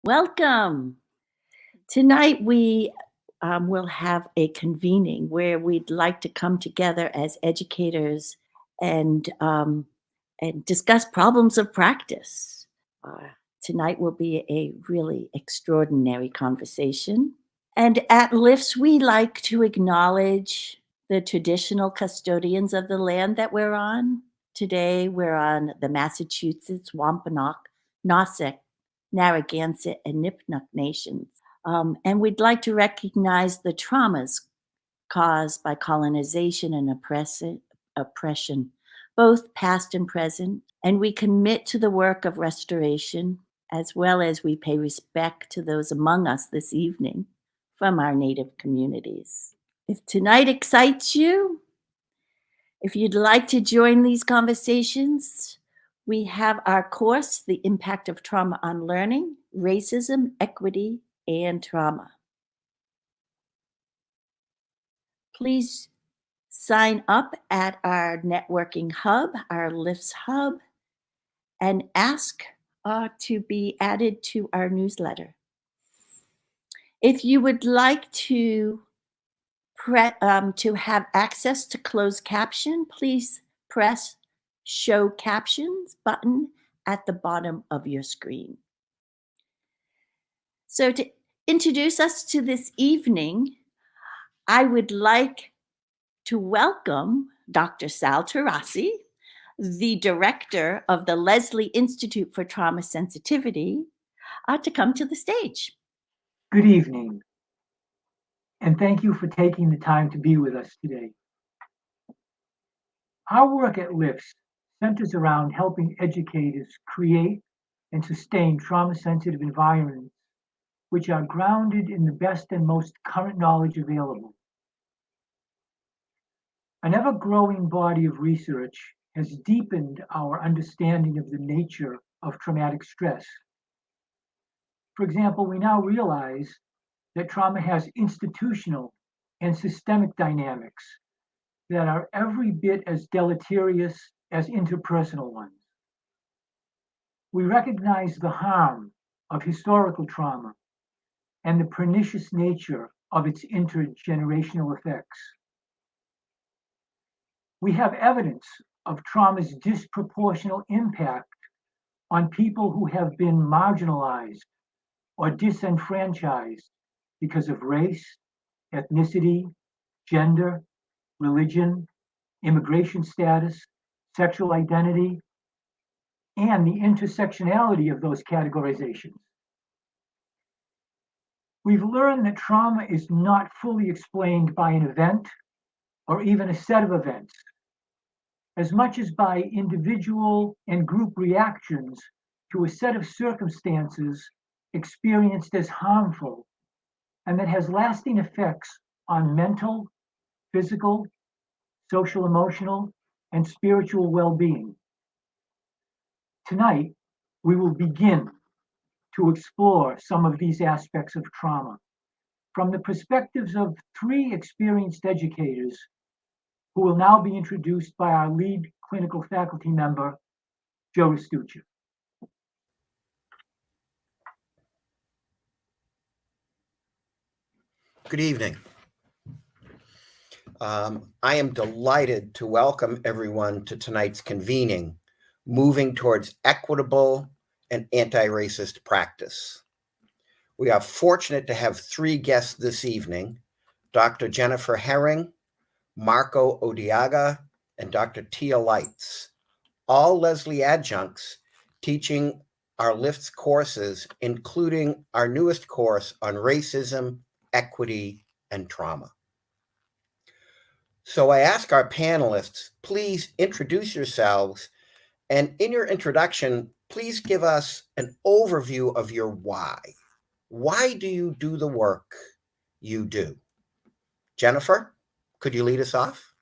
Welcome. Tonight we will have a convening where we'd like to come together as educators and um, and discuss problems of practice. Uh, Tonight will be a really extraordinary conversation. And at LIFTS, we like to acknowledge the traditional custodians of the land that we're on. Today, we're on the Massachusetts, Wampanoag, Nauset, Narragansett, and Nipmuc nations. And we'd like to recognize the traumas caused by colonization and oppression, both past and present. And we commit to the work of restoration, as well as we pay respect to those among us this evening from our Native communities. If tonight excites you, if you'd like to join these conversations, we have our course, The Impact of Trauma on Learning, Racism, Equity, and Trauma. Please sign up at our networking hub, our LIFTS hub, and ask to be added to our newsletter. If you would like to have access to closed caption, please press Show Captions button at the bottom of your screen. So to introduce us to this evening, I would like to welcome Dr. Sal Terasi, the director of the Leslie Institute for Trauma Sensitivity, to come to the stage. Good evening, and thank you for taking the time to be with us today. Our work at LIFTS centers around helping educators create and sustain trauma-sensitive environments which are grounded in the best and most current knowledge available. An ever-growing body of research has deepened our understanding of the nature of traumatic stress. For example, we now realize that trauma has institutional and systemic dynamics that are every bit as deleterious as interpersonal ones. We recognize the harm of historical trauma and the pernicious nature of its intergenerational effects. We have evidence of trauma's disproportional impact on people who have been marginalized or disenfranchised because of race, ethnicity, gender, religion, immigration status, sexual identity, and the intersectionality of those categorizations. We've learned that trauma is not fully explained by an event or even a set of events, as much as by individual and group reactions to a set of circumstances experienced as harmful and that has lasting effects on mental, physical, social, emotional, and spiritual well-being. Tonight, we will begin to explore some of these aspects of trauma from the perspectives of three experienced educators who will now be introduced by our lead clinical faculty member, Joe Restuccia. Good evening. I am delighted to welcome everyone to tonight's convening, moving towards equitable and anti-racist practice. We are fortunate to have three guests this evening, Dr. Jennifer Herring, Marco Odiaga, and Dr. Tia Lights, all Leslie adjuncts teaching our LIFTS courses, including our newest course on racism, equity, and trauma. So I ask our panelists, please introduce yourselves, and in your introduction, please give us an overview of your why. Why do you do the work you do? Jennifer, could you lead us off?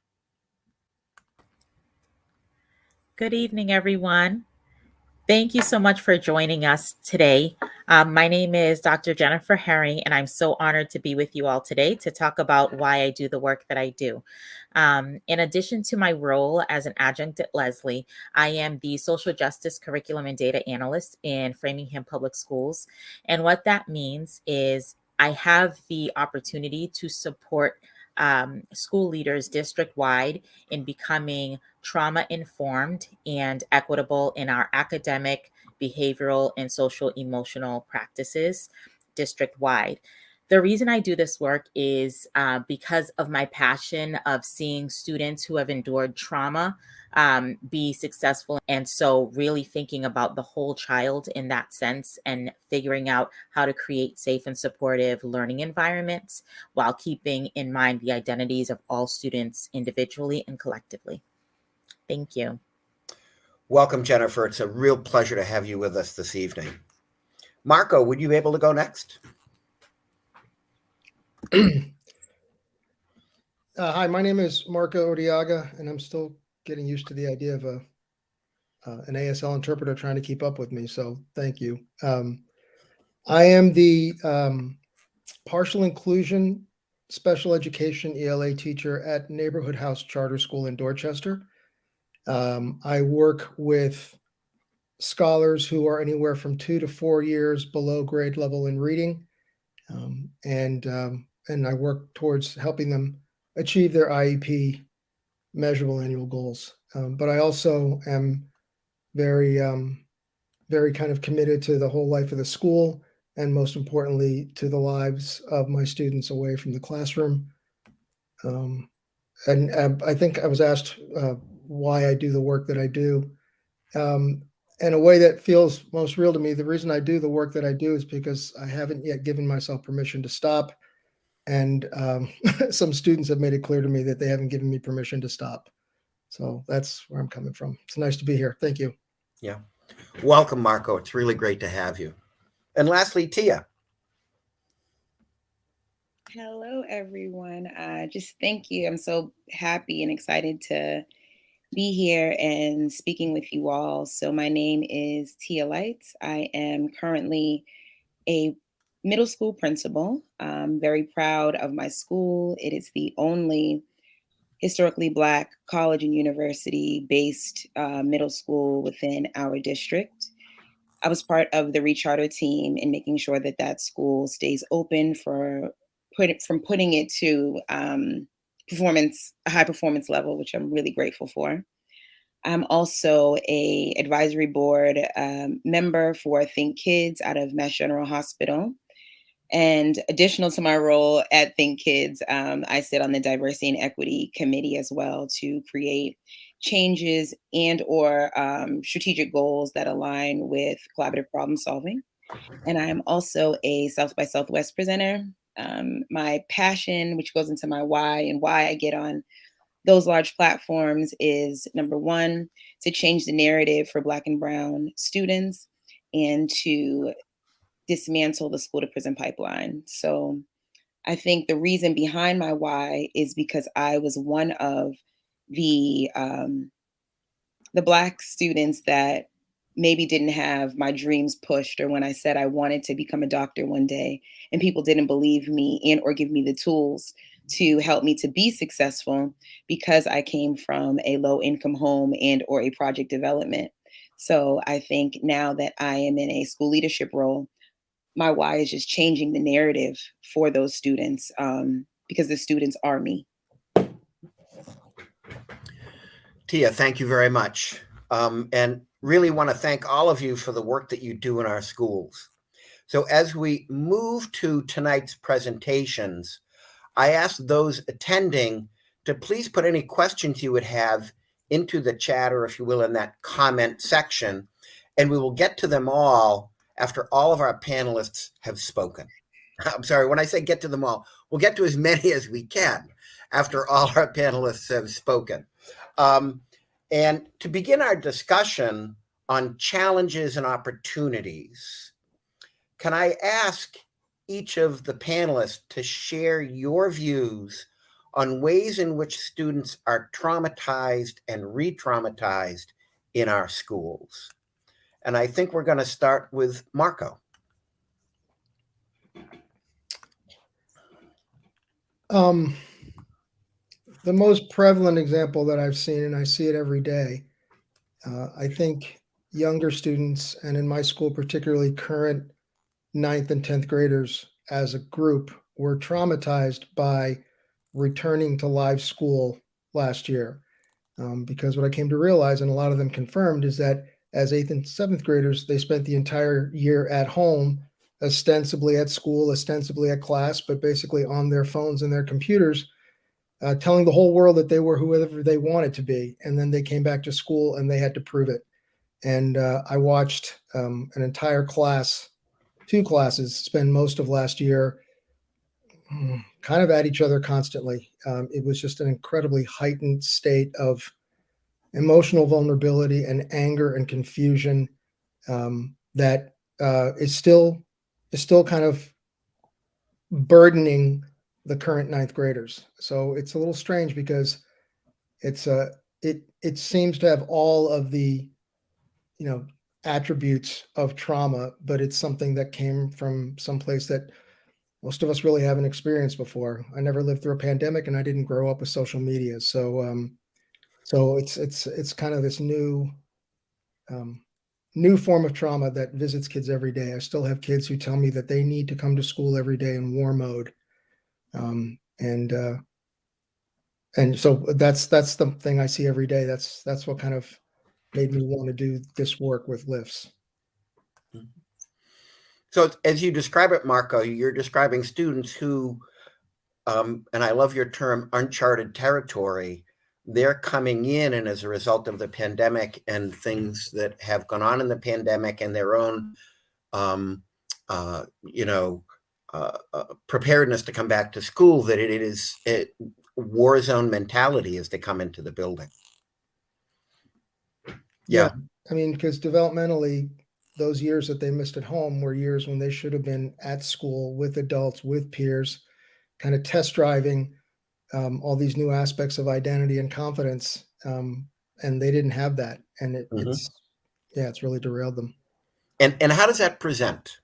Good evening, everyone. Thank you so much for joining us today. My name is Dr. Jennifer Herring, and I'm so honored to be with you all today to talk about why I do the work that I do. In addition to my role as an adjunct at Lesley, I am the social justice curriculum and data analyst in Framingham Public Schools. And what that means is I have the opportunity to support school leaders district wide in becoming trauma informed and equitable in our academic, behavioral, and social emotional practices district wide. The reason I do this work is because of my passion of seeing students who have endured trauma be successful. And so, really thinking about the whole child in that sense and figuring out how to create safe and supportive learning environments while keeping in mind the identities of all students individually and collectively. Thank you. Welcome, Jennifer. It's a real pleasure to have you with us this evening. Marco, would you be able to go next? Hi, my name is Marco Odiaga, and I'm still getting used to the idea of an ASL interpreter trying to keep up with me. So thank you. I am the partial inclusion special education ELA teacher at Neighborhood House Charter School in Dorchester. I work with scholars who are anywhere from 2 to 4 years below grade level in reading, and I work towards helping them achieve their IEP measurable annual goals. But I also am very, very kind of committed to the whole life of the school, and most importantly, to the lives of my students away from the classroom. And I think I was asked why I do the work that I do. In a way that feels most real to me, the reason I do the work that I do is because I haven't yet given myself permission to stop. And some students have made it clear to me that they haven't given me permission to stop. So that's where I'm coming from. It's nice to be here. Thank you. Yeah. Welcome, Marco. It's really great to have you. And lastly, Tia. Hello, everyone. Just thank you. I'm so happy and excited to be here and speaking with you all. So, my name is Tia Lights. I am currently a middle school principal. I'm very proud of my school. It is the only historically Black college and university based middle school within our district. I was part of the recharter team in making sure that that school stays open from putting it to a high performance level, which I'm really grateful for. I'm also a advisory board member for Think Kids out of Mass General Hospital. And additional to my role at Think Kids, I sit on the Diversity and Equity Committee as well to create changes and or strategic goals that align with collaborative problem solving. And I'm also a South by Southwest presenter. My passion, which goes into my why and why I get on those large platforms, is number one, to change the narrative for Black and Brown students and to dismantle the school to prison pipeline. So I think the reason behind my why is because I was one of the Black students that maybe didn't have my dreams pushed, or when I said I wanted to become a doctor one day and people didn't believe me and or give me the tools to help me to be successful because I came from a low income home and or a project development. So I think now that I am in a school leadership role, my why is just changing the narrative for those students, because the students are me. Tia, thank you very much. And really want to thank all of you for the work that you do in our schools. So as we move to tonight's presentations, I ask those attending to please put any questions you would have into the chat, or if you will, in that comment section, and we will get to them all after all of our panelists have spoken. I'm sorry, when I say get to them all, we'll get to as many as we can after all our panelists have spoken. And to begin our discussion on challenges and opportunities, can I ask each of the panelists to share your views on ways in which students are traumatized and re-traumatized in our schools? And I think we're going to start with Marco. The most prevalent example that I've seen, and I see it every day, I think younger students, and in my school, particularly current 9th and 10th graders as a group, were traumatized by returning to live school last year. Because what I came to realize, and a lot of them confirmed, is that as 8th and 7th graders, they spent the entire year at home, ostensibly at school, ostensibly at class, but basically on their phones and their computers, telling the whole world that they were whoever they wanted to be. And then they came back to school and they had to prove it. And I watched an entire class, 2 classes, spend most of last year kind of at each other constantly. It was just an incredibly heightened state of emotional vulnerability and anger and confusion that is still kind of burdening the current 9th graders. So it's a little strange because it seems to have all of the attributes of trauma, but it's something that came from someplace that most of us really haven't experienced before. I never lived through a pandemic, and I didn't grow up with social media, so it's kind of this new form of trauma that visits kids every day. I still have kids who tell me that they need to come to school every day in war mode, and so that's the thing I see every day. That's what kind of made me want to do this work with lifts. So as you describe it, Marco, you're describing students who, and I love your term, uncharted territory. They're coming in, and as a result of the pandemic and things that have gone on in the pandemic and their own, preparedness to come back to school, that it is war zone mentality as they come into the building. Yeah. I mean, because developmentally, those years that they missed at home were years when they should have been at school with adults, with peers, kind of test driving all these new aspects of identity and confidence. And they didn't have that. And it's really derailed them. And how does that present?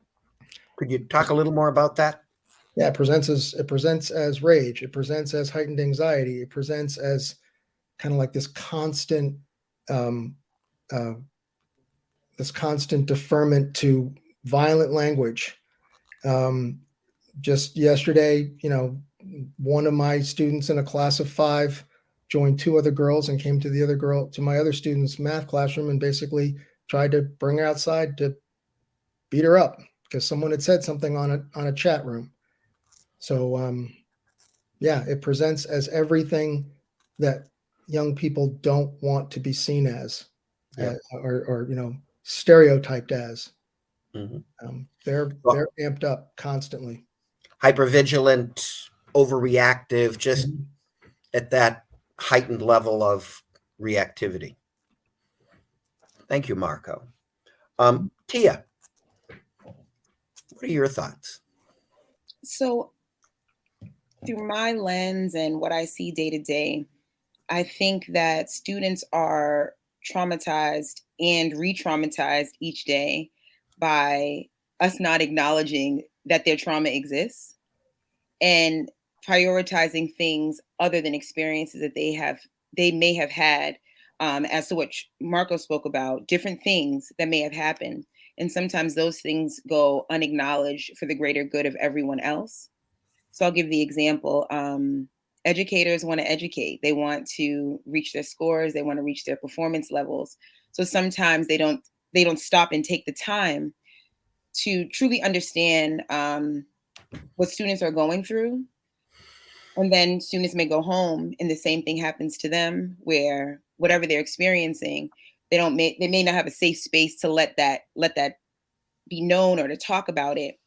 Could you talk a little more about that? Yeah, it presents as rage. It presents as heightened anxiety. It presents as kind of like this constant deferment to violent language. Just yesterday, one of my students in a class of 5 joined 2 other girls and came to my other student's math classroom and basically tried to bring her outside to beat her up because someone had said something on a chat room. So it presents as everything that young people don't want to be seen as, or stereotyped as. They're amped up constantly. Hypervigilant, overreactive, just at that heightened level of reactivity. Thank you, Marco. Tia, what are your thoughts? So through my lens and what I see day to day, I think that students are traumatized and re-traumatized each day by us not acknowledging that their trauma exists and prioritizing things other than experiences that they may have had, as to what Marco spoke about, different things that may have happened. And sometimes those things go unacknowledged for the greater good of everyone else. So I'll give the example. Educators want to educate. They want to reach their scores. They want to reach their performance levels. So sometimes they don't stop and take the time to truly understand what students are going through. And then students may go home and the same thing happens to them, where whatever they're experiencing, they may not have a safe space to let that be known or to talk about it.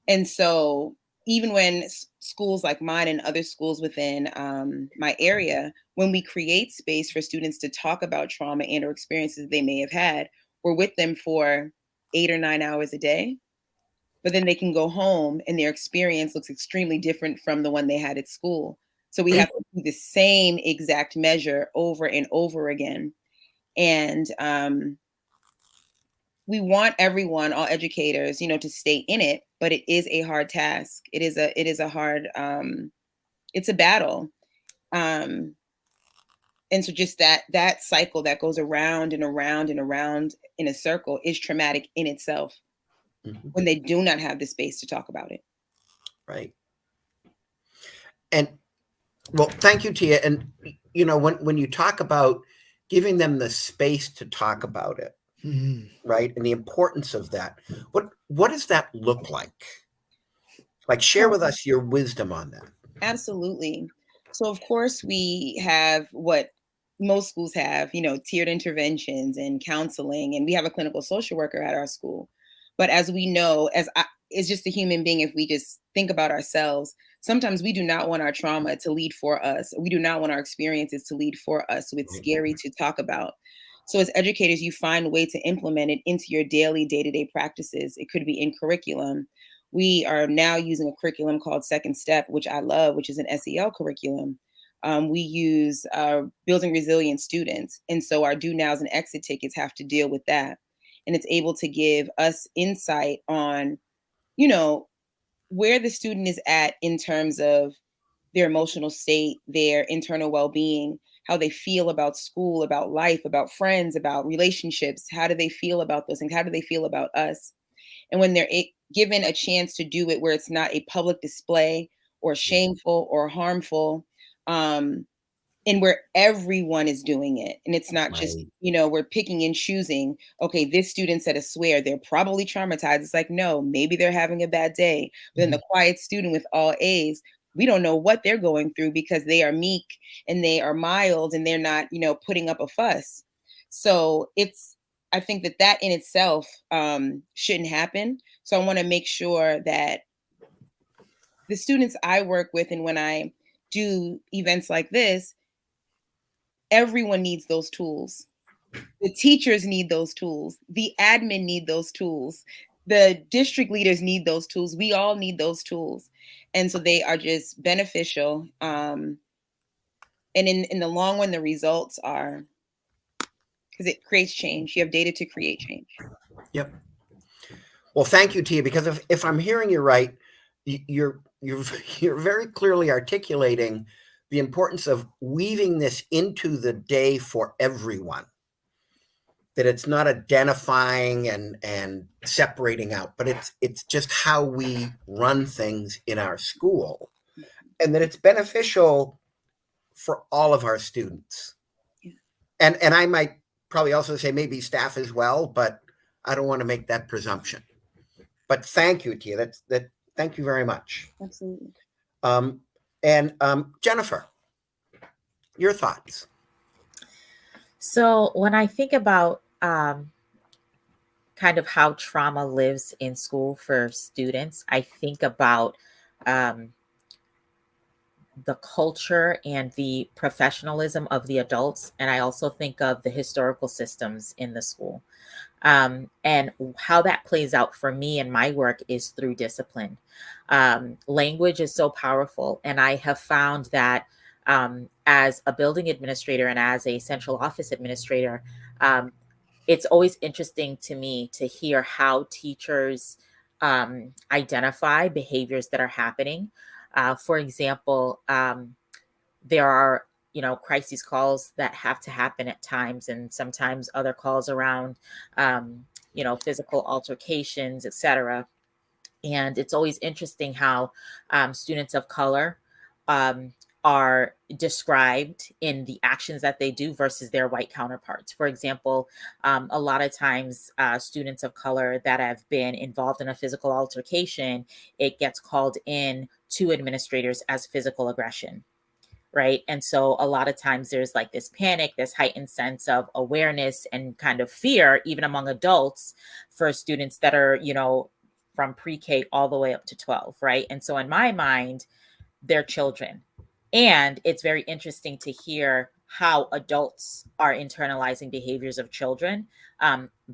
And so even when schools like mine and other schools within my area, when we create space for students to talk about trauma and or experiences they may have had, we're with them for 8 or 9 hours a day. But then they can go home and their experience looks extremely different from the one they had at school. So we have to do the same exact measure over and over again. And we want everyone, all educators, to stay in it, but it is a hard task. It is a hard it's a battle. And so just that cycle that goes around and around and around in a circle is traumatic in itself when they do not have the space to talk about it. Right. And well, thank you, Tia. And when you talk about giving them the space to talk about it, right, and the importance of that, what does that look like? Like, share with us your wisdom on that. Absolutely. So of course we have what most schools have, tiered interventions and counseling, and we have a clinical social worker at our school. But as we know, it's just a human being, if we just think about ourselves, sometimes we do not want our trauma to lead for us. We do not want our experiences to lead for us. So it's scary to talk about. So as educators, you find a way to implement it into your daily day-to-day practices. It could be in curriculum. We are now using a curriculum called Second Step, which I love, which is an SEL curriculum. We use building resilient students. And so our do nows and exit tickets have to deal with that. And it's able to give us insight on, where the student is at in terms of their emotional state, their internal well-being, how they feel about school, about life, about friends, about relationships. How do they feel about those things? How do they feel about us? And when they're given a chance to do it where it's not a public display or shameful or harmful, and where everyone is doing it, and it's not just, we're picking and choosing, okay, this student said a swear, they're probably traumatized. It's like, no, maybe they're having a bad day. But then the quiet student with all A's, we don't know what they're going through because they are meek and they are mild and they're not, putting up a fuss. So I think that in itself shouldn't happen. So I want to make sure that the students I work with, and when I do events like this, everyone needs those tools. The teachers need those tools. The admin need those tools. The district leaders need those tools. We all need those tools. And so they are just beneficial. And in the long run, the results are, because it creates change. You have data to create change. Yep. Well, thank you, Tia, because if I'm hearing you right, you're very clearly articulating the importance of weaving this into the day for everyone. That it's not identifying and separating out, but it's just how we run things in our school, and that it's beneficial for all of our students. And I might probably also say maybe staff as well, but I don't want to make that presumption. But thank you, Tia. Thank you very much. Absolutely. Jennifer, your thoughts? So when I think about kind of how trauma lives in school for students, I think about the culture and the professionalism of the adults. And I also think of the historical systems in the school. And how that plays out for me in my work is through discipline. Language is so powerful. And I have found that as a building administrator and as a central office administrator, it's always interesting to me to hear how teachers identify behaviors that are happening. For example, there are crisis calls that have to happen at times, and sometimes other calls around physical altercations, etc. And it's always interesting how students of color are described in the actions that they do versus their white counterparts. For example, a lot of times students of color that have been involved in a physical altercation, it gets called in to administrators as physical aggression. Right. And so a lot of times there's like this panic, this heightened sense of awareness and kind of fear, even among adults, for students that are, from pre-K all the way up to 12. Right. And so in my mind, they're children. And it's very interesting to hear how adults are internalizing behaviors of children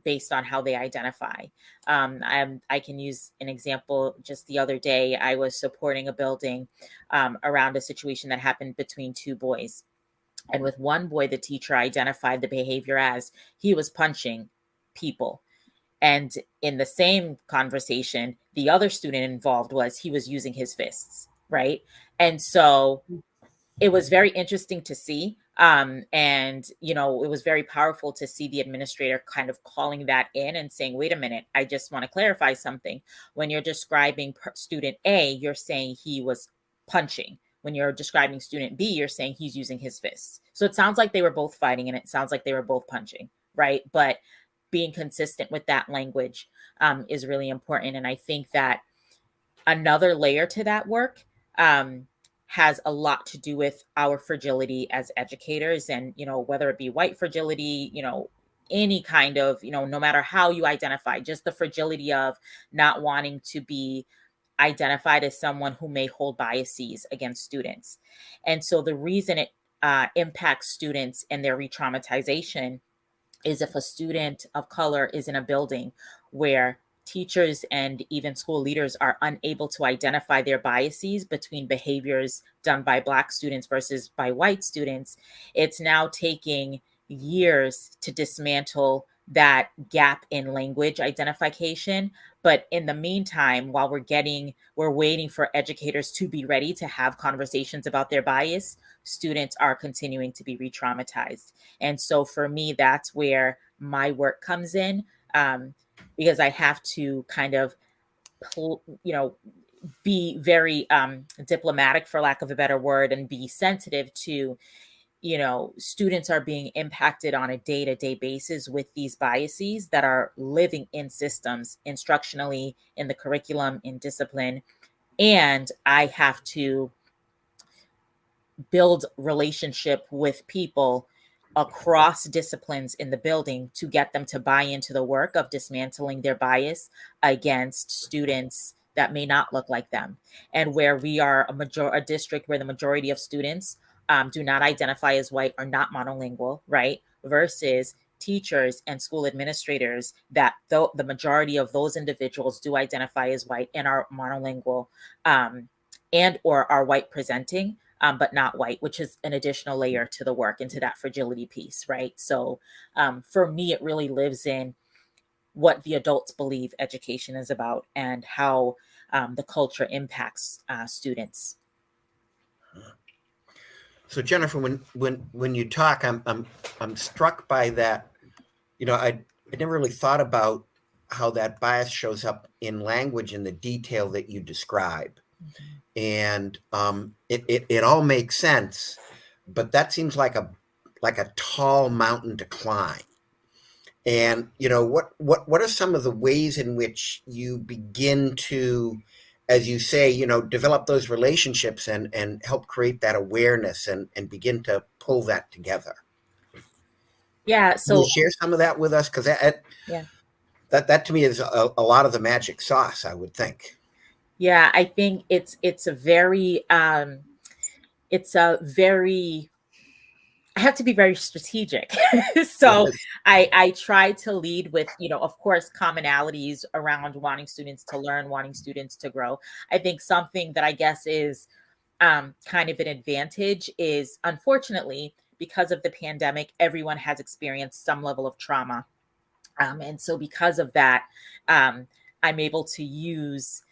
based on how they identify. I can use an example. Just the other day, I was supporting a building around a situation that happened between two boys. And with one boy, the teacher identified the behavior as he was punching people. And in the same conversation, the other student involved was he was using his fists. Right. And so it was very interesting to see. And, you know, it was very powerful to see the administrator kind of calling that in and saying, wait a minute, I just want to clarify something. When you're describing student A, you're saying he was punching. When you're describing student B, you're saying he's using his fists. So it sounds like they were both fighting and it sounds like they were both punching, right? But being consistent with that language is really important. And I think that another layer to that work has a lot to do with our fragility as educators, and you know, whether it be white fragility, you know, any kind of, you know, no matter how you identify, just the fragility of not wanting to be identified as someone who may hold biases against students. And so the reason it impacts students and their re-traumatization is if a student of color is in a building where teachers and even school leaders are unable to identify their biases between behaviors done by Black students versus by white students, it's now taking years to dismantle that gap in language identification. But in the meantime, while we're waiting for educators to be ready to have conversations about their bias, students are continuing to be re-traumatized. And so for me, that's where my work comes in, because I have to kind of, you know, be very diplomatic, for lack of a better word, and be sensitive to, you know, students are being impacted on a day-to-day basis with these biases that are living in systems, instructionally, in the curriculum, in discipline. And I have to build relationship with people across disciplines in the building to get them to buy into the work of dismantling their bias against students that may not look like them, and where we are a district where the majority of students do not identify as white or not monolingual, right? Versus teachers and school administrators that the majority of those individuals do identify as white and are monolingual, and or are white presenting, but not white, which is an additional layer to the work and to that fragility piece, right? So for me, it really lives in what the adults believe education is about and how the culture impacts students. So Jennifer, when you talk, I'm struck by that. You know, I never really thought about how that bias shows up in language in the detail that you describe. Mm-hmm. And it all makes sense, but that seems like a tall mountain to climb. And you know, what are some of the ways in which you begin to, as you say, you know, develop those relationships and help create that awareness and begin to pull that together? Yeah. Can you So share some of that with us? Because yeah, that to me is a lot of the magic sauce, I would think. yeah. I think it's a very it's a very I have to be very strategic. So Yes. I try to lead with, you know, of course, commonalities around wanting students to learn, wanting students to grow. I think something that I guess is kind of an advantage is, unfortunately, because of the pandemic, everyone has experienced some level of trauma. And so because of that, I'm able to use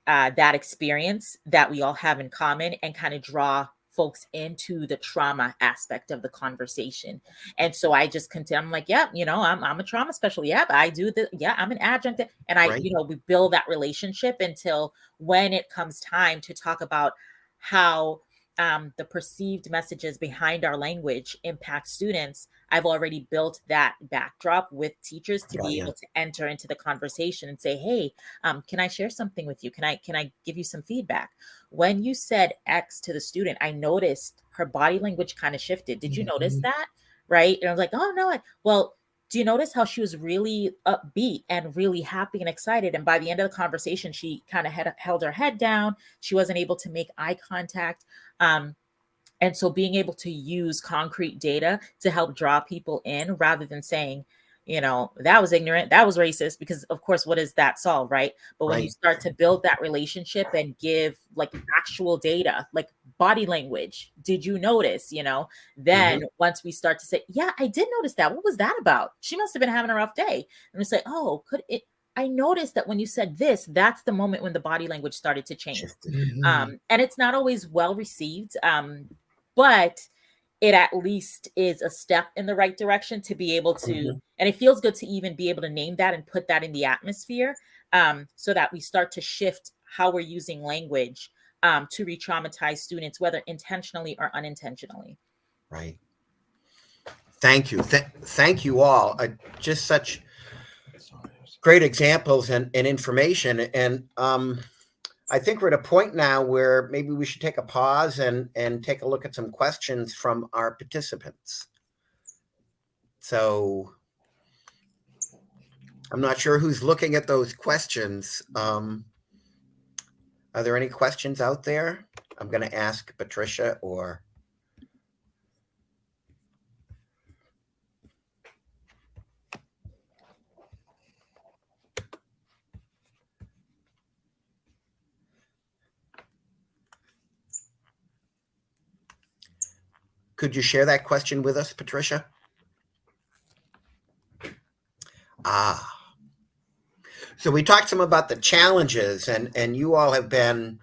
that experience that we all have in common and kind of draw folks into the trauma aspect of the conversation. And so I just continue, I'm like, yeah, you know, I'm a trauma specialist. Yeah, but I do the, yeah, I'm an adjunct. And I, Right. you know, we build that relationship until when it comes time to talk about how the perceived messages behind our language impact students, I've already built that backdrop with teachers to Got be you. able to enter into the conversation and say, hey, can I share something with you? Can I give you some feedback? When you said X to the student, I noticed her body language kind of shifted. Did you notice Mhm. that? Right? And I was like, oh no. Well, do you notice how she was really upbeat and really happy and excited? And by the end of the conversation, she kind of held her head down. She wasn't able to make eye contact. Um, and so being able to use concrete data to help draw people in rather than saying, you know, that was ignorant, that was racist, because of course, what does that solve, right? But when you Right. start to build that relationship and give like actual data, like body language, did you notice, you know, Hmm. then once we start to say, yeah, I did notice that. What was that about? She must have been having a rough day. And we say, oh, could it? I noticed that when you said this, that's the moment when the body language started to change. Shifted. Mhm. And it's not always well received, but it at least is a step in the right direction to be able to, Mhm. and it feels good to even be able to name that and put that in the atmosphere, so that we start to shift how we're using language to re-traumatize students, whether intentionally or unintentionally. Right. Thank you. Thank you all. Just such great examples and information. And I think we're at a point now where maybe we should take a pause and take a look at some questions from our participants. So I'm not sure who's looking at those questions. Are there any questions out there? I'm going to ask Patricia or... Could you share that question with us, Patricia? So we talked some about the challenges, and you all have been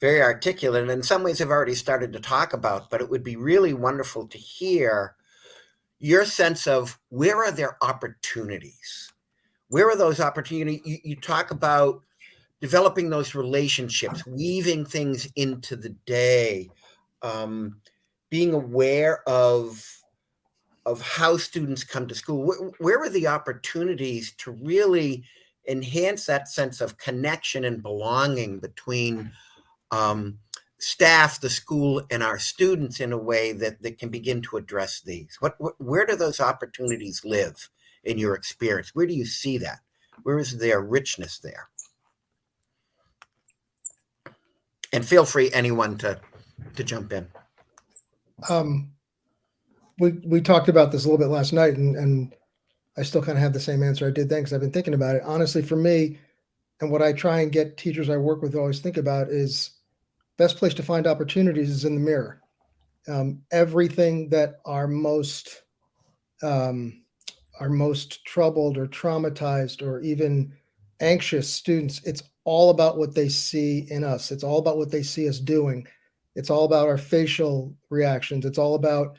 very articulate, and in some ways have already started to talk about, but it would be really wonderful to hear your sense of where are there opportunities? Where are those opportunities? You talk about developing those relationships, weaving things into the day, being aware of how students come to school. Where are the opportunities to really enhance that sense of connection and belonging between staff, the school, and our students in a way that can begin to address these? Where do those opportunities live in your experience? Where do you see that? Where is there richness there? And feel free, anyone, to jump in. We talked about this a little bit last night, and I still kind of have the same answer I did then because I've been thinking about it. Honestly, for me, and what I try and get teachers I work with to always think about is best place to find opportunities is in the mirror. Everything that our most troubled or traumatized or even anxious students, it's all about what they see in us. It's all about what they see us doing. It's all about our facial reactions. It's all about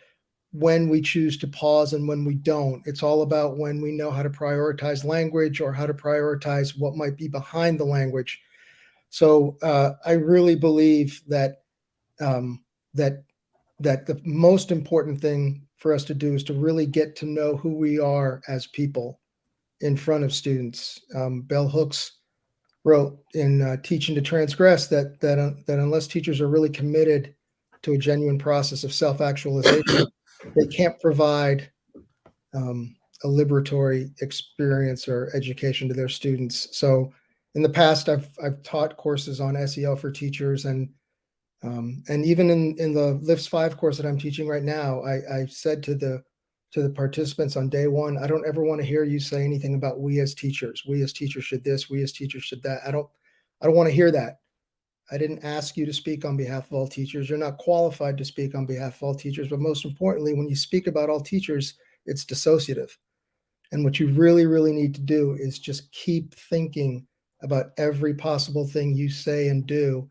when we choose to pause and when we don't. It's all about when we know how to prioritize language or how to prioritize what might be behind the language. So I really believe that that the most important thing for us to do is to really get to know who we are as people in front of students. Bell Hooks wrote in Teaching to Transgress that unless teachers are really committed to a genuine process of self-actualization, they can't provide a liberatory experience or education to their students. So in the past, I've taught courses on SEL for teachers, and even in the LIFS 5 course that I'm teaching right now, I said to the participants on day one, I don't ever want to hear you say anything about we as teachers. We as teachers should this. We as teachers should that. I don't want to hear that. I didn't ask you to speak on behalf of all teachers. You're not qualified to speak on behalf of all teachers. But most importantly, when you speak about all teachers, it's dissociative. And what you really, really need to do is just keep thinking about every possible thing you say and do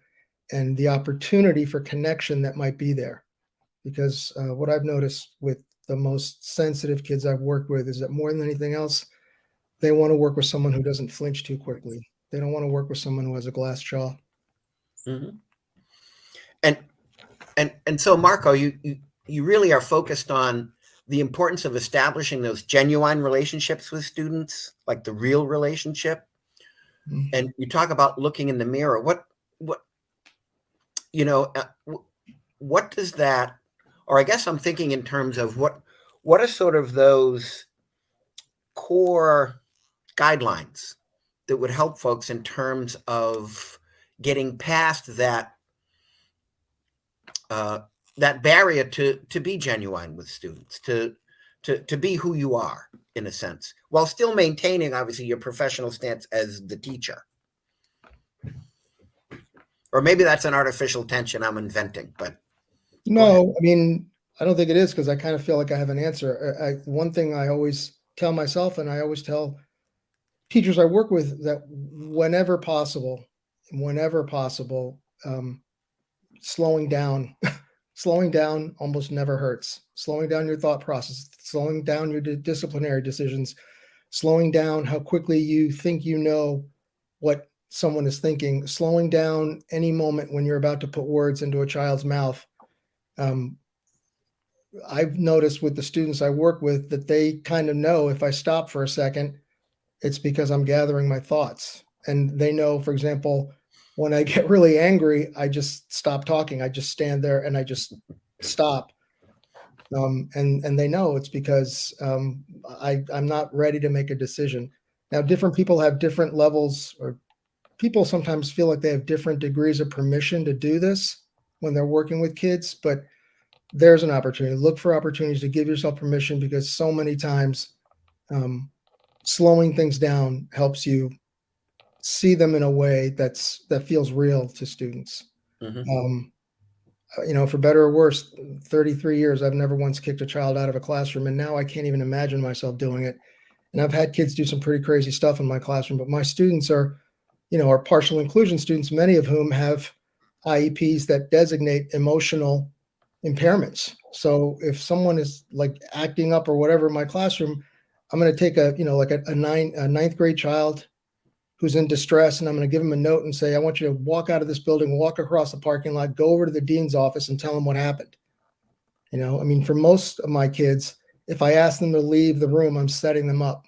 and the opportunity for connection that might be there. Because what I've noticed with the most sensitive kids I've worked with is that more than anything else, they want to work with someone who doesn't flinch too quickly. They don't want to work with someone who has a glass jaw. Mm-hmm. And so, Marco, you really are focused on the importance of establishing those genuine relationships with students, like the real relationship. Mm-hmm. And you talk about looking in the mirror. What does that, or I guess I'm thinking in terms of what are sort of those core guidelines that would help folks in terms of getting past that that barrier to be genuine with students, to be who you are in a sense, while still maintaining obviously your professional stance as the teacher. Or maybe that's an artificial tension I'm inventing, but no, I mean, I don't think it is, because I kind of feel like I have an answer. One thing I always tell myself, and I always tell teachers I work with that whenever possible, slowing down, slowing down almost never hurts. Slowing down your thought process, slowing down your disciplinary decisions, slowing down how quickly you think you know what someone is thinking, slowing down any moment when you're about to put words into a child's mouth. I've noticed with the students I work with that they kind of know if I stop for a second, it's because I'm gathering my thoughts. And they know, for example, when I get really angry, I just stop talking. I just stand there and I just stop. And they know it's because I'm not ready to make a decision. Now, different people have different levels, or people sometimes feel like they have different degrees of permission to do this when they're working with kids, but there's an opportunity. Look for opportunities to give yourself permission, because so many times slowing things down helps you see them in a way that feels real to students. Mm-hmm. For better or worse, 33 years, I've never once kicked a child out of a classroom, and now I can't even imagine myself doing it. And I've had kids do some pretty crazy stuff in my classroom, but my students are partial inclusion students, many of whom have IEPs that designate emotional impairments. So if someone is like acting up or whatever in my classroom, I'm going to take a ninth grade child who's in distress, and I'm going to give him a note and say, I want you to walk out of this building, walk across the parking lot, go over to the dean's office and tell him what happened. For most of my kids, if I ask them to leave the room, I'm setting them up.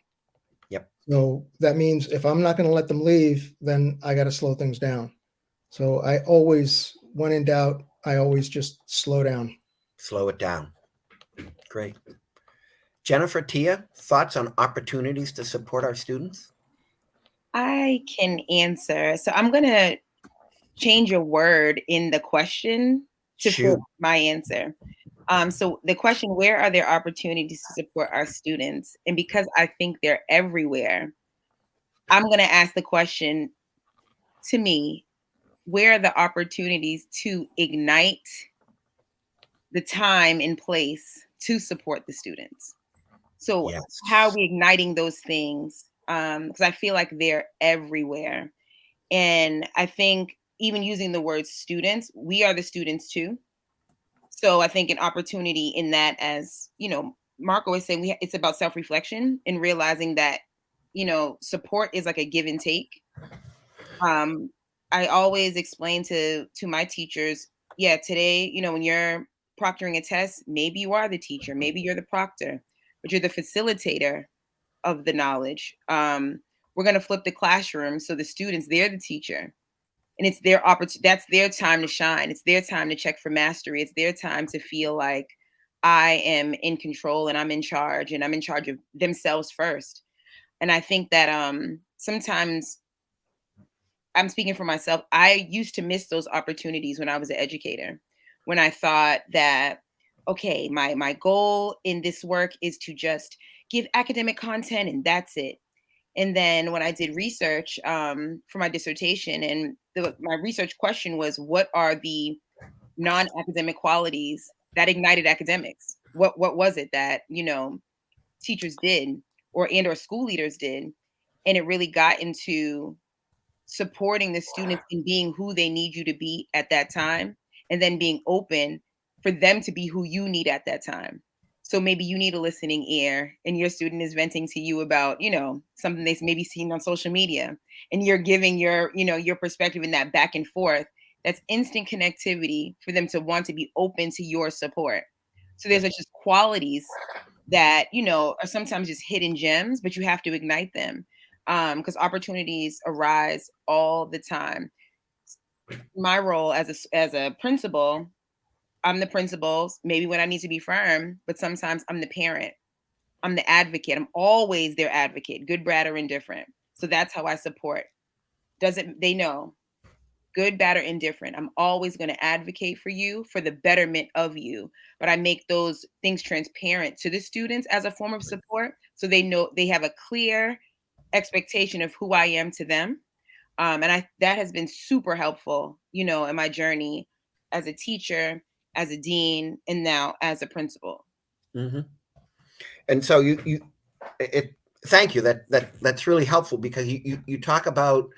Yep. So that means if I'm not going to let them leave, then I got to slow things down. So I always, when in doubt, I always just slow down. Slow it down. Great. Jennifer, Tia, thoughts on opportunities to support our students? I can answer. So I'm going to change a word in the question to fit my answer. So the question, where are there opportunities to support our students? And because I think they're everywhere, I'm going to ask the question, to me, where are the opportunities to ignite the time and place to support the students? So Yes. how are we igniting those things? Because I feel like they're everywhere. And I think even using the word students, we are the students too. So I think an opportunity in that, as Marco is saying, it's about self-reflection and realizing that, support is like a give and take. I always explain to my teachers, yeah, today, when you're proctoring a test, maybe you are the teacher, maybe you're the proctor, but you're the facilitator of the knowledge. We're going to flip the classroom so the students, they're the teacher. And it's their opportunity. That's their time to shine. It's their time to check for mastery. It's their time to feel like I am in control and I'm in charge, and I'm in charge of themselves first. And I think that sometimes, I'm speaking for myself, I used to miss those opportunities when I was an educator, when I thought that, okay, my goal in this work is to just give academic content and that's it. And then when I did research for my dissertation, and my research question was, what are the non-academic qualities that ignited academics? What was it that teachers did, or school leaders did? And it really got into supporting the students in being who they need you to be at that time, and then being open for them to be who you need at that time. So maybe you need a listening ear, and your student is venting to you about, something they've maybe seen on social media, and you're giving your perspective in that back and forth. That's instant connectivity for them to want to be open to your support. So there's just qualities that, are sometimes just hidden gems, but you have to ignite them, because opportunities arise all the time. My role as a principal, I'm the principal, maybe when I need to be firm, but sometimes I'm the parent. I'm the advocate. I'm always their advocate, good, bad, or indifferent. So that's how I support. They know, good, bad, or indifferent, I'm always going to advocate for you, for the betterment of you. But I make those things transparent to the students as a form of support, so they know, they have a clear expectation of who I am to them. And that has been super helpful, in my journey as a teacher, as a dean, and now as a principal. Mm-hmm. And so it Thank you. That's really helpful, because you talk about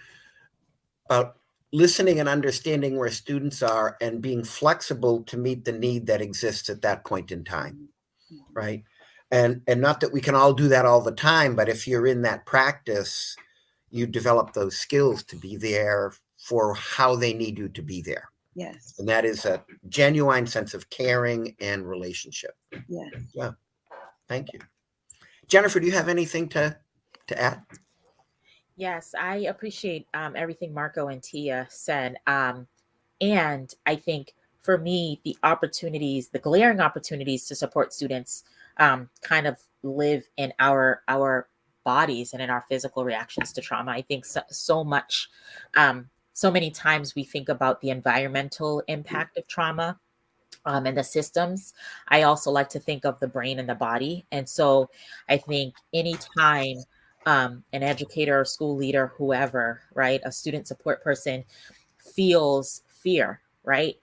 listening and understanding where students are and being flexible to meet the need that exists at that point in time, right? And not that we can all do that all the time, but if you're in that practice, you develop those skills to be there for how they need you to be there. Yes. And that is a genuine sense of caring and relationship. Yes. Yeah. Thank you. Jennifer, do you have anything to add? Yes, I appreciate everything Marco and Tia said. And I think for me, the glaring opportunities to support students kind of live in our bodies and in our physical reactions to trauma. I think so much, so many times we think about the environmental impact of trauma and the systems. I also like to think of the brain and the body. And so I think anytime an educator, school leader, whoever, right, a student support person feels fear, right?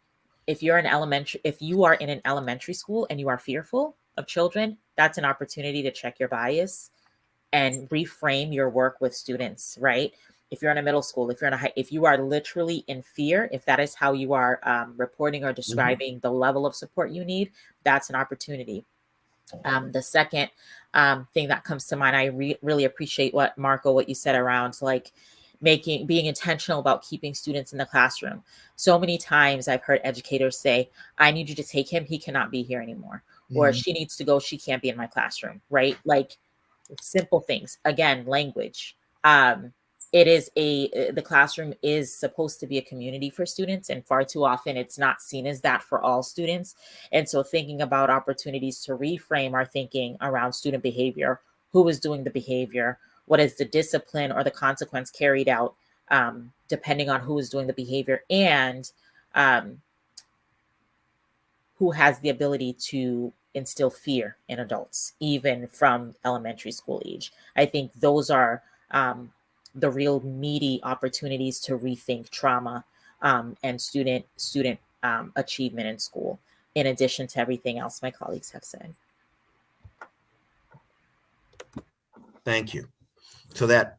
If you are in an elementary school and you are fearful of children, that's an opportunity to check your bias and reframe your work with students, right? If you're in a middle school, if you are literally in fear, if that is how you are reporting or describing the level of support you need, that's an opportunity. The second thing that comes to mind, I really appreciate what you said around like being intentional about keeping students in the classroom. So many times I've heard educators say, I need you to take him, he cannot be here anymore. Or she needs to go, she can't be in my classroom, right? Like simple things. Again, language. The classroom is supposed to be a community for students, and far too often it's not seen as that for all students. And so thinking about opportunities to reframe our thinking around student behavior, who is doing the behavior, what is the discipline or the consequence carried out, depending on who is doing the behavior, and who has the ability to instill fear in adults, even from elementary school age. I think those are the real meaty opportunities to rethink trauma and student achievement in school, in addition to everything else my colleagues have said. Thank you. So that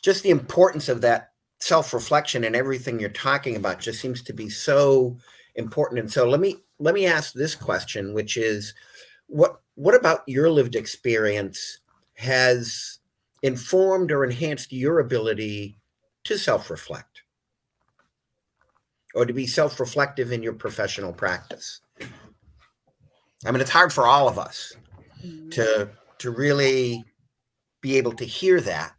just the importance of that self-reflection and everything you're talking about just seems to be so important. And so let me ask this question, which is, what about your lived experience has informed or enhanced your ability to self-reflect or to be self-reflective in your professional practice? I mean, it's hard for all of us to really be able to hear that.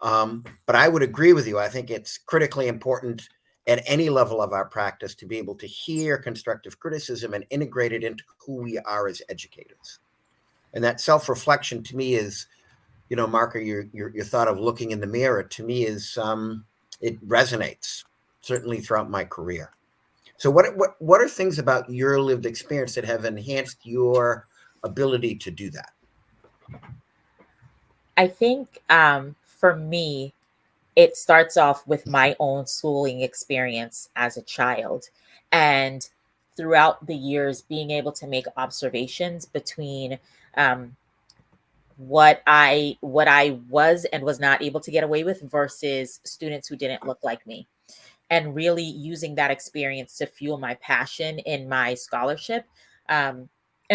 But I would agree with you. I think it's critically important at any level of our practice to be able to hear constructive criticism and integrate it into who we are as educators. And that self-reflection to me is, Marco, your thought of looking in the mirror to me is, it resonates certainly throughout my career. So what are things about your lived experience that have enhanced your ability to do that? I think for me, it starts off with my own schooling experience as a child. And throughout the years, being able to make observations between what I was and was not able to get away with versus students who didn't look like me. And really using that experience to fuel my passion in my scholarship and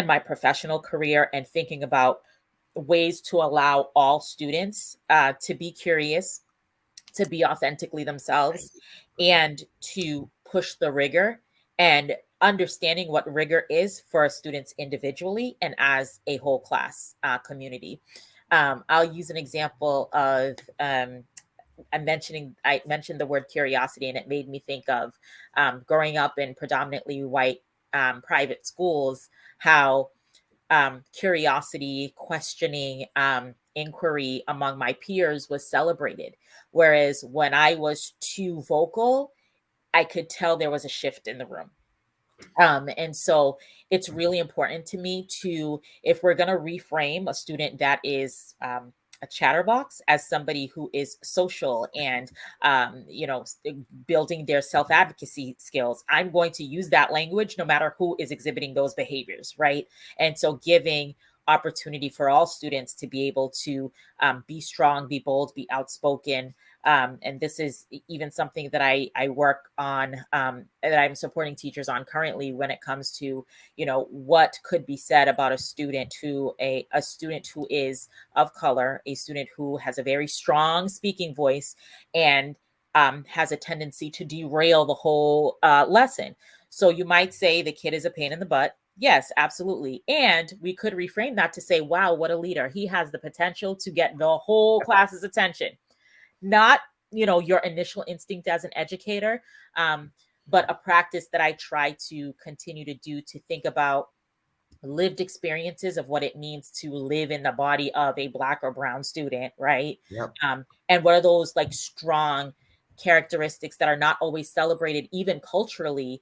my professional career, and thinking about ways to allow all students to be curious, to be authentically themselves, and to push the rigor, and understanding what rigor is for students individually and as a whole class community. I'll use an example of I mentioned the word curiosity, and it made me think of growing up in predominantly white private schools, how curiosity, questioning, inquiry among my peers was celebrated. Whereas when I was too vocal, I could tell there was a shift in the room. And so it's really important to me to, if we're going to reframe a student that is a chatterbox as somebody who is social and, building their self advocacy skills, I'm going to use that language no matter who is exhibiting those behaviors, right? And so giving opportunity for all students to be able to be strong, be bold, be outspoken. And this is even something that I work on, that I'm supporting teachers on currently when it comes to, what could be said about a student who is of color, a student who has a very strong speaking voice and has a tendency to derail the whole lesson. So you might say the kid is a pain in the butt. Yes, absolutely. And we could reframe that to say, wow, what a leader. He has the potential to get the whole class's attention. Not, your initial instinct as an educator, but a practice that I try to continue to do, to think about lived experiences of what it means to live in the body of a Black or brown student, right? Yep. And what are those like strong characteristics that are not always celebrated, even culturally,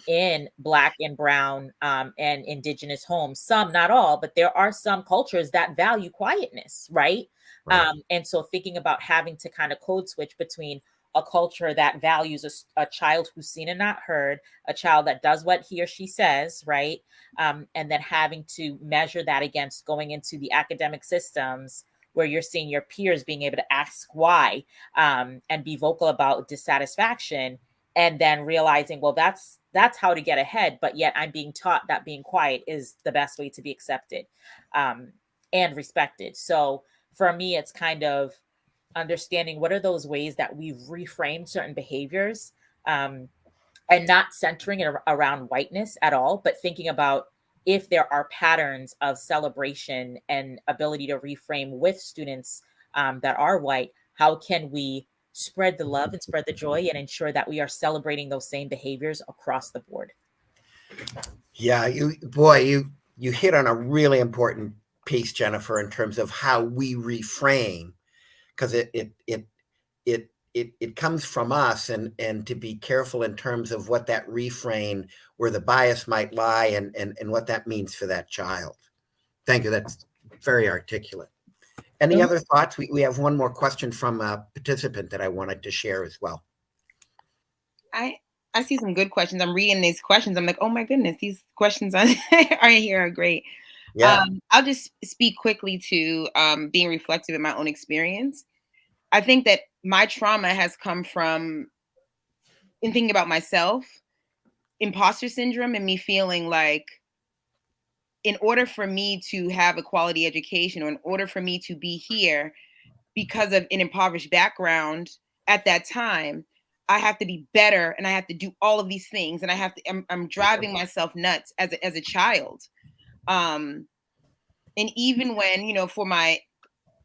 in Black and brown and indigenous homes. Some, not all, but there are some cultures that value quietness, right? Right. And so thinking about having to kind of code switch between a culture that values a child who's seen and not heard, a child that does what he or she says, right? And then having to measure that against going into the academic systems where you're seeing your peers being able to ask why, and be vocal about dissatisfaction, and then realizing, well, that's how to get ahead, but yet I'm being taught that being quiet is the best way to be accepted and respected. So for me, it's kind of understanding what are those ways that we've reframed certain behaviors, and not centering it around whiteness at all, but thinking about if there are patterns of celebration and ability to reframe with students that are white, how can we spread the love and spread the joy and ensure that we are celebrating those same behaviors across the board? Yeah, you hit on a really important piece, Jennifer, in terms of how we reframe, because it comes from us, and to be careful in terms of what that reframe, where the bias might lie, and what that means for that child. Thank you. That's very articulate. Any other thoughts? We have one more question from a participant that I wanted to share as well. I see some good questions. I'm reading these questions. I'm like, oh my goodness, these questions on here are great. Yeah. I'll just speak quickly to being reflective in my own experience. I think that my trauma has come from, in thinking about myself, imposter syndrome, and me feeling like in order for me to have a quality education, or in order for me to be here because of an impoverished background at that time, I have to be better and I have to do all of these things. And I'm driving myself nuts as a child. And even when, for my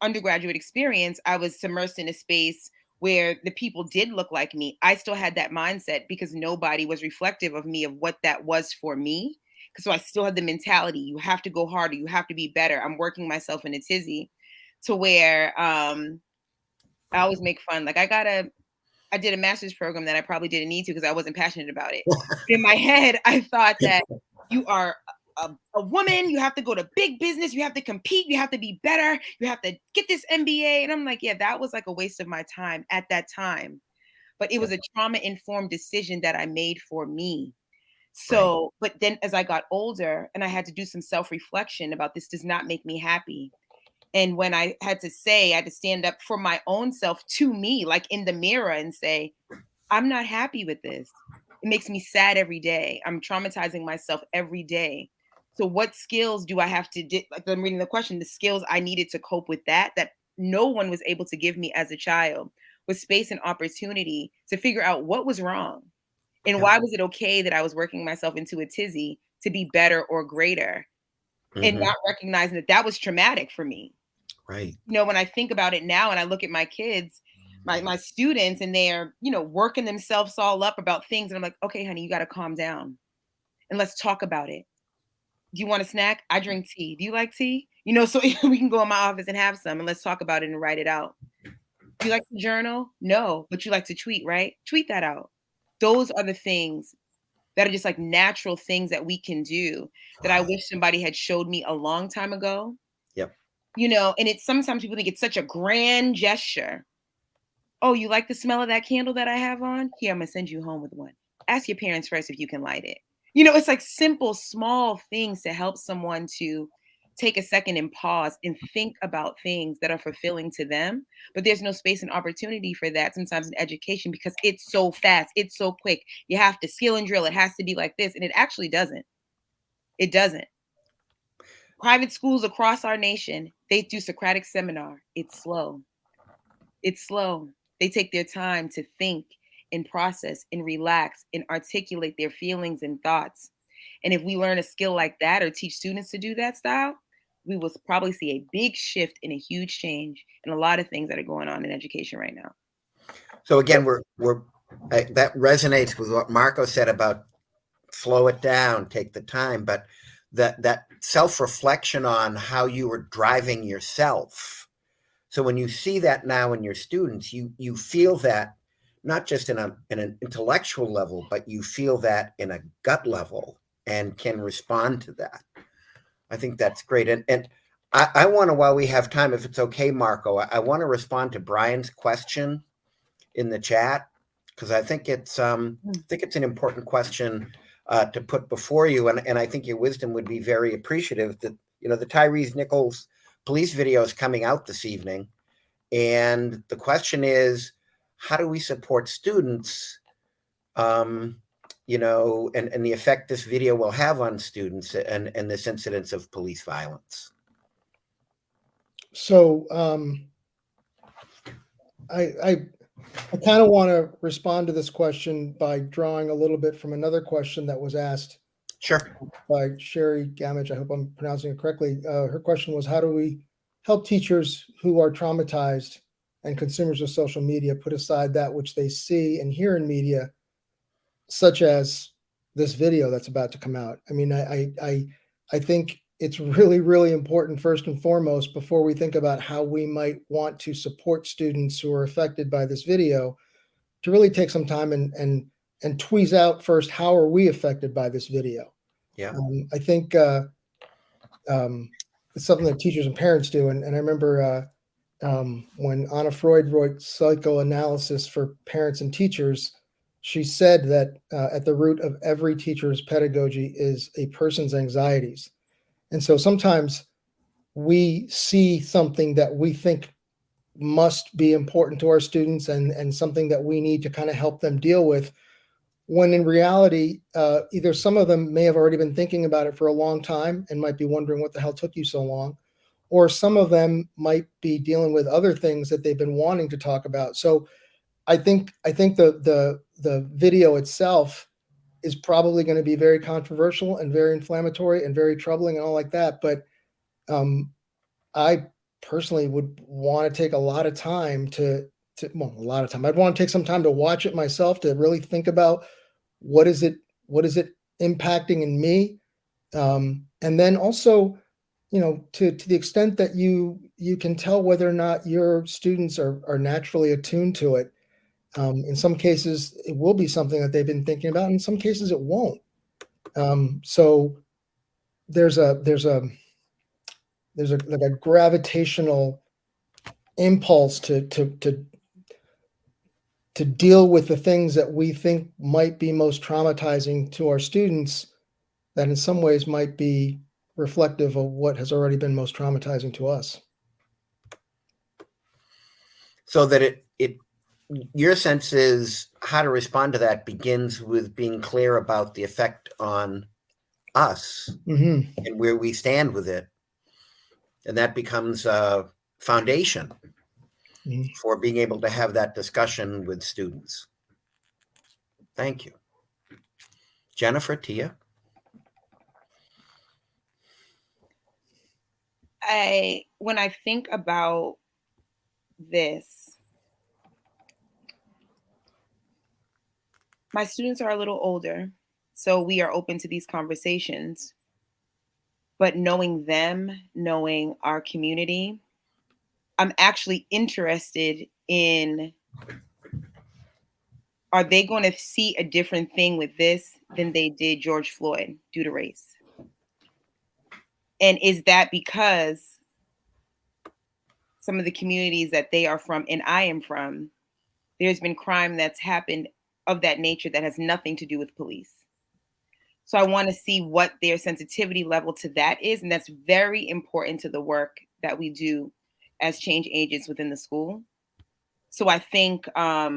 undergraduate experience, I was submersed in a space where the people did look like me, I still had that mindset because nobody was reflective of me, of what that was for me. So I still had the mentality, you have to go harder, you have to be better. I'm working myself in a tizzy, to where I always make fun. Like I did a master's program that I probably didn't need to because I wasn't passionate about it. In my head, I thought that you are a woman, you have to go to big business, you have to compete, you have to be better, you have to get this MBA. And I'm like, yeah, that was like a waste of my time at that time. But it was a trauma-informed decision that I made for me. So, but then as I got older and I had to do some self-reflection about, this does not make me happy. And when I had to stand up for my own self to me, like in the mirror, and say, I'm not happy with this. It makes me sad every day. I'm traumatizing myself every day. So what skills do I have to like I'm reading the question, the skills I needed to cope with that no one was able to give me as a child, was space and opportunity to figure out what was wrong. And why was it okay that I was working myself into a tizzy to be better or greater, and not recognizing that that was traumatic for me. Right. When I think about it now and I look at my kids, my students, and they're, working themselves all up about things. And I'm like, okay, honey, you got to calm down and let's talk about it. Do you want a snack? I drink tea. Do you like tea? So we can go in my office and have some, and let's talk about it and write it out. Do you like to journal? No, but you like to tweet, right? Tweet that out. Those are the things that are just like natural things that we can do, that I wish somebody had showed me a long time ago. Yep. And it's sometimes people think it's such a grand gesture. Oh, you like the smell of that candle that I have on? Here, I'm gonna send you home with one. Ask your parents first if you can light it. It's like simple, small things to help someone to take a second and pause and think about things that are fulfilling to them. But there's no space and opportunity for that sometimes in education because it's so fast, it's so quick. You have to skill and drill. It has to be like this. And it actually doesn't. It doesn't. Private schools across our nation, they do Socratic seminar. It's slow. It's slow. They take their time to think and process and relax and articulate their feelings and thoughts. And if we learn a skill like that or teach students to do that style, we will probably see a big shift and a huge change in a lot of things that are going on in education right now. So again, that resonates with what Marco said about slow it down, take the time, but that self-reflection on how you were driving yourself. So when you see that now in your students, you feel that not just in an intellectual level, but you feel that in a gut level and can respond to that. I think that's great. And I want to, while we have time, if it's okay, Marco, I want to respond to Brian's question in the chat because I think it's an important question to put before you, and I think your wisdom would be very appreciative. That the Tyrese Nichols police video is coming out this evening, and the question is, how do we support students? And the effect this video will have on students and this incidence of police violence. So I kind of want to respond to this question by drawing a little bit from another question that was asked. Sure. By Sherry Gamage. I hope I'm pronouncing it correctly. Her question was, how do we help teachers who are traumatized and consumers of social media put aside that which they see and hear in media, such as this video that's about to come out? I mean, I think it's really, really important, first and foremost, before we think about how we might want to support students who are affected by this video, to really take some time and tweeze out first, how are we affected by this video? Yeah. I think it's something that teachers and parents do. And I remember when Anna Freud wrote Psychoanalysis for Parents and Teachers, she said that at the root of every teacher's pedagogy is a person's anxieties. And so sometimes we see something that we think must be important to our students and something that we need to kind of help them deal with, when in reality, either some of them may have already been thinking about it for a long time and might be wondering what the hell took you so long, or some of them might be dealing with other things that they've been wanting to talk about. So I think the video itself is probably going to be very controversial and very inflammatory and very troubling and all like that. But I personally would want to take a lot of time I'd want to take some time to watch it myself, to really think about what is it impacting in me. And then also, to the extent that you can tell whether or not your students are naturally attuned to it. In some cases, it will be something that they've been thinking about. In some cases, it won't. So there's like a gravitational impulse to deal with the things that we think might be most traumatizing to our students, that in some ways might be reflective of what has already been most traumatizing to us. So that your sense is how to respond to that begins with being clear about the effect on us and where we stand with it. And that becomes a foundation for being able to have that discussion with students. Thank you. Jennifer, Tia? When I think about this, my students are a little older, so we are open to these conversations. But knowing them, knowing our community, I'm actually interested in, are they going to see a different thing with this than they did George Floyd due to race? And is that because some of the communities that they are from and I am from, there's been crime that's happened of that nature that has nothing to do with police? So I want to see what their sensitivity level to that is. And that's very important to the work that we do as change agents within the school. So I think I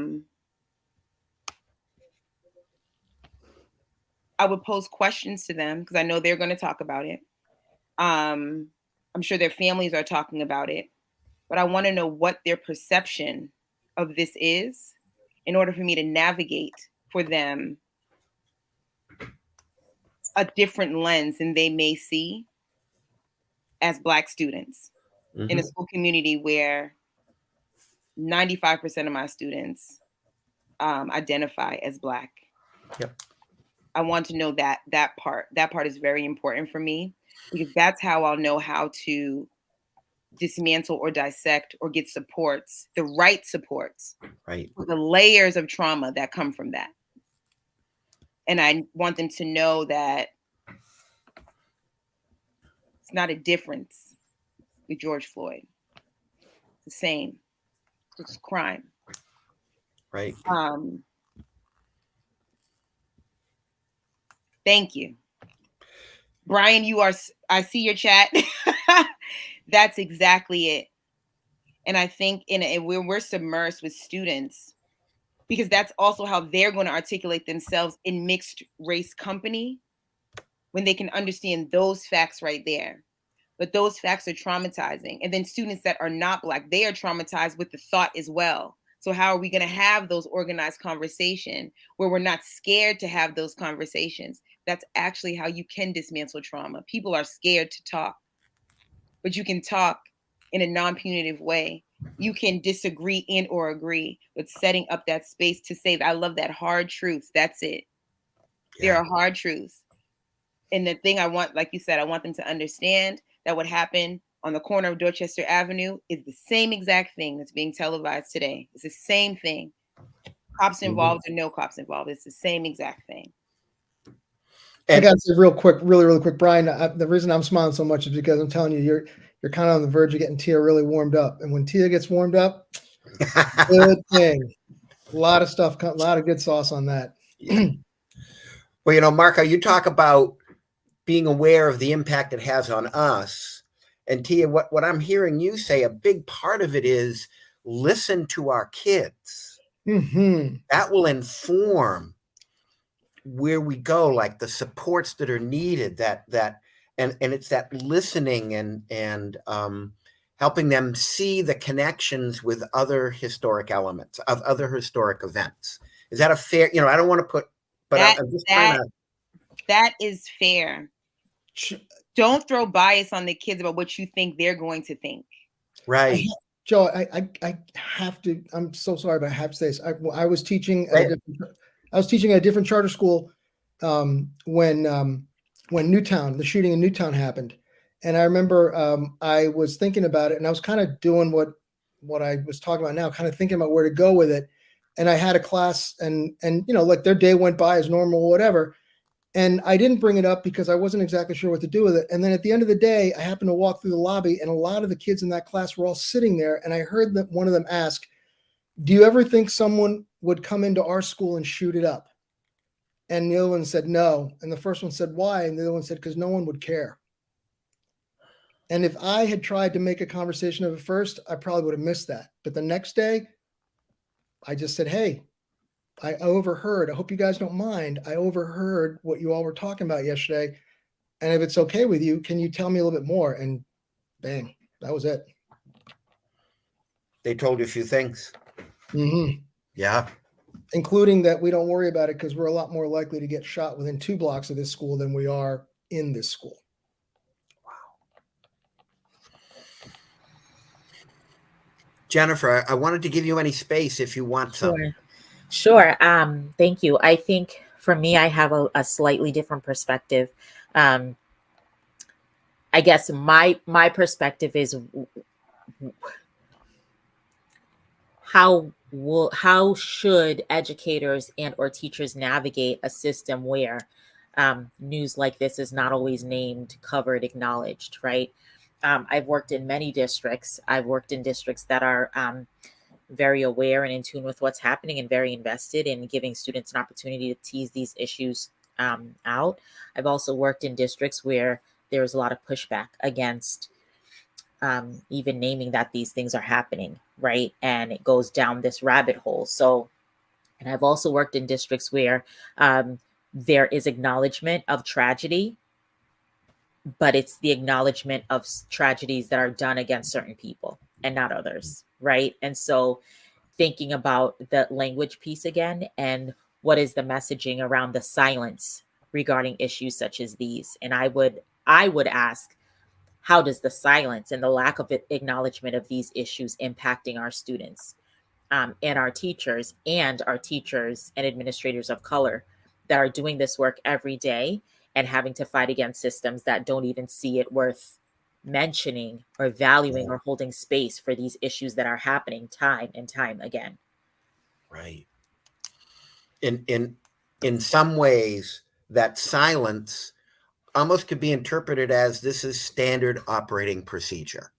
would pose questions to them because I know they're going to talk about it. I'm sure their families are talking about it, but I want to know what their perception of this is in order for me to navigate for them a different lens than they may see as Black students in a school community where 95% of my students identify as Black. Yep. I want to know that part. That part is very important for me because that's how I'll know how to dismantle or dissect or get supports, the right supports, Right. for the layers of trauma that come from that. And I want them to know that it's not a difference with George Floyd. It's the same. It's a crime. Right. Thank you. Brian, I see your chat. That's exactly it. And I think when we're submersed with students, because that's also how they're going to articulate themselves in mixed race company, when they can understand those facts right there. But those facts are traumatizing. And then students that are not Black, they are traumatized with the thought as well. So how are we going to have those organized conversations where we're not scared to have those conversations? That's actually how you can dismantle trauma. People are scared to talk, but you can talk in a non-punitive way. You can disagree and or agree, but setting up that space to say, I love that hard truth. That's it. Yeah. There are hard truths. And the thing I want, like you said, I want them to understand that what happened on the corner of Dorchester Avenue is the same exact thing that's being televised today. It's the same thing. Cops involved or no cops involved. It's the same exact thing. I got to say real quick, really quick, Brian, the reason I'm smiling so much is because I'm telling you, you're kind of on the verge of getting Tia really warmed up. And when Tia gets warmed up, good thing. A lot of stuff, a lot of good sauce on that. Yeah. Well, Marco, you talk about being aware of the impact it has on us. And Tia, what I'm hearing you say, a big part of it is listen to our kids. That will inform where we go, like the supports that are needed, and it's that listening and helping them see the connections with other historic elements of other historic events. Is that a fair, I don't want to put, but I'm just trying to. That is fair. Don't throw bias on the kids about what you think they're going to think. Right. Joe, I have to, I'm so sorry, but I have to say this. I was teaching at a different charter school when Newtown, the shooting in Newtown happened. And I remember I was thinking about it, and I was kind of doing what I was talking about now, kind of thinking about where to go with it. And I had a class and like their day went by as normal, whatever. And I didn't bring it up because I wasn't exactly sure what to do with it. And then at the end of the day, I happened to walk through the lobby, and a lot of the kids in that class were all sitting there. And I heard that one of them ask, "Do you ever think someone would come into our school and shoot it up?" And the other one said, "No." And the first one said, "Why?" And the other one said, "Because no one would care." And if I had tried to make a conversation of it first, I probably would have missed that. But the next day, I just said, "Hey, I overheard, I hope you guys don't mind, I overheard what you all were talking about yesterday. And if it's okay with you, can you tell me a little bit more?" And bang, that was it. They told you a few things. Yeah. Including that we don't worry about it because we're a lot more likely to get shot within 2 blocks of this school than we are in this school. Wow. Jennifer, I wanted to give you any space if you want some. Sure. Thank you. I think for me, I have a slightly different perspective. I guess my perspective is how should educators and or teachers navigate a system where news like this is not always named, covered, acknowledged, right? I've worked in many districts. I've worked in districts that are very aware and in tune with what's happening and very invested in giving students an opportunity to tease these issues out. I've also worked in districts where there's a lot of pushback against even naming that these things are happening, right? And it goes down this rabbit hole. So, and I've also worked in districts where there is acknowledgement of tragedy, but it's the acknowledgement of tragedies that are done against certain people and not others, right? And so thinking about the language piece again and what is the messaging around the silence regarding issues such as these. And I would ask, how does the silence and the lack of acknowledgement of these issues impacting our students and our teachers and administrators of color that are doing this work every day and having to fight against systems that don't even see it worth mentioning or valuing or holding space for these issues that are happening time and time again. Right. In some ways, that silence almost could be interpreted as this is standard operating procedure,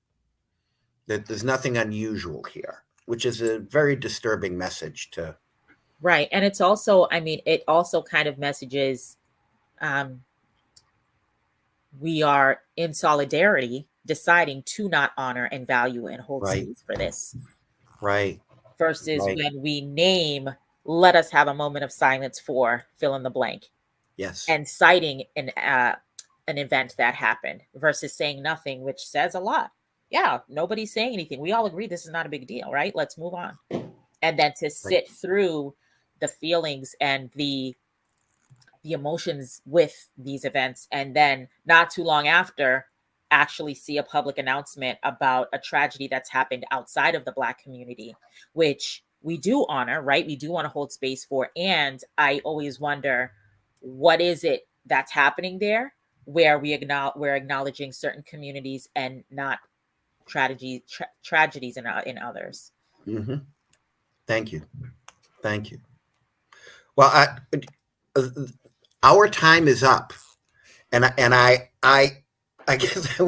that there's nothing unusual here, which is a very disturbing message to. Right. And it's also, I mean, it also kind of messages we are in solidarity deciding to not honor and value and hold Right. space for this. Right. Versus Right. when we name, let us have a moment of silence for fill in the blank. Yes. And citing an event that happened versus saying nothing, which says a lot. Yeah, nobody's saying anything. We all agree this is not a big deal, right? Let's move on. And then to sit through the feelings and the emotions with these events, and then not too long after actually see a public announcement about a tragedy that's happened outside of the Black community, which we do honor, right? We do want to hold space for. And I always wonder, what is it that's happening there where we're acknowledging certain communities and not tragedies in others? Mm-hmm. Thank you. Thank you. Well, our time is up, and I guess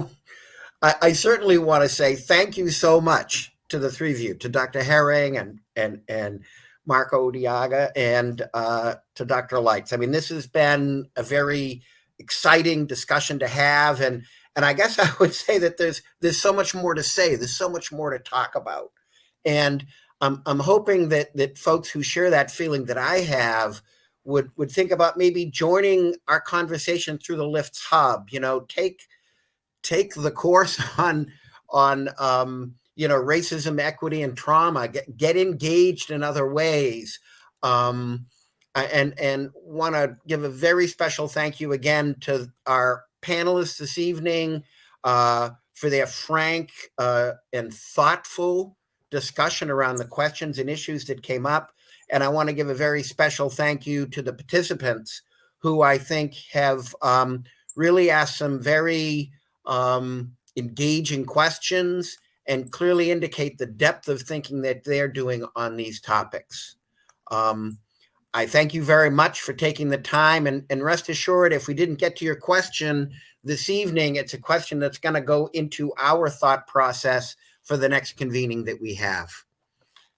I certainly want to say thank you so much to the three of you, to Dr. Herring and Marco Diaga, and to Dr. Lights. I mean, this has been a very exciting discussion to have, and I guess I would say that there's so much more to say. There's so much more to talk about, and I'm hoping that folks who share that feeling that I have would think about maybe joining our conversation through the Lifts Hub. You know, take the course on racism, equity, and trauma. Get engaged in other ways. And want to give a very special thank you again to our panelists this evening for their frank and thoughtful discussion around the questions and issues that came up. And I want to give a very special thank you to the participants who I think have really asked some very engaging questions and clearly indicate the depth of thinking that they're doing on these topics. I thank you very much for taking the time, and rest assured, if we didn't get to your question this evening, it's a question that's going to go into our thought process for the next convening that we have.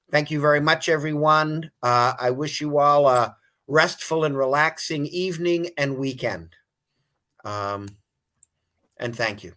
Thank you very much, everyone. I wish you all a restful and relaxing evening and weekend. And thank you.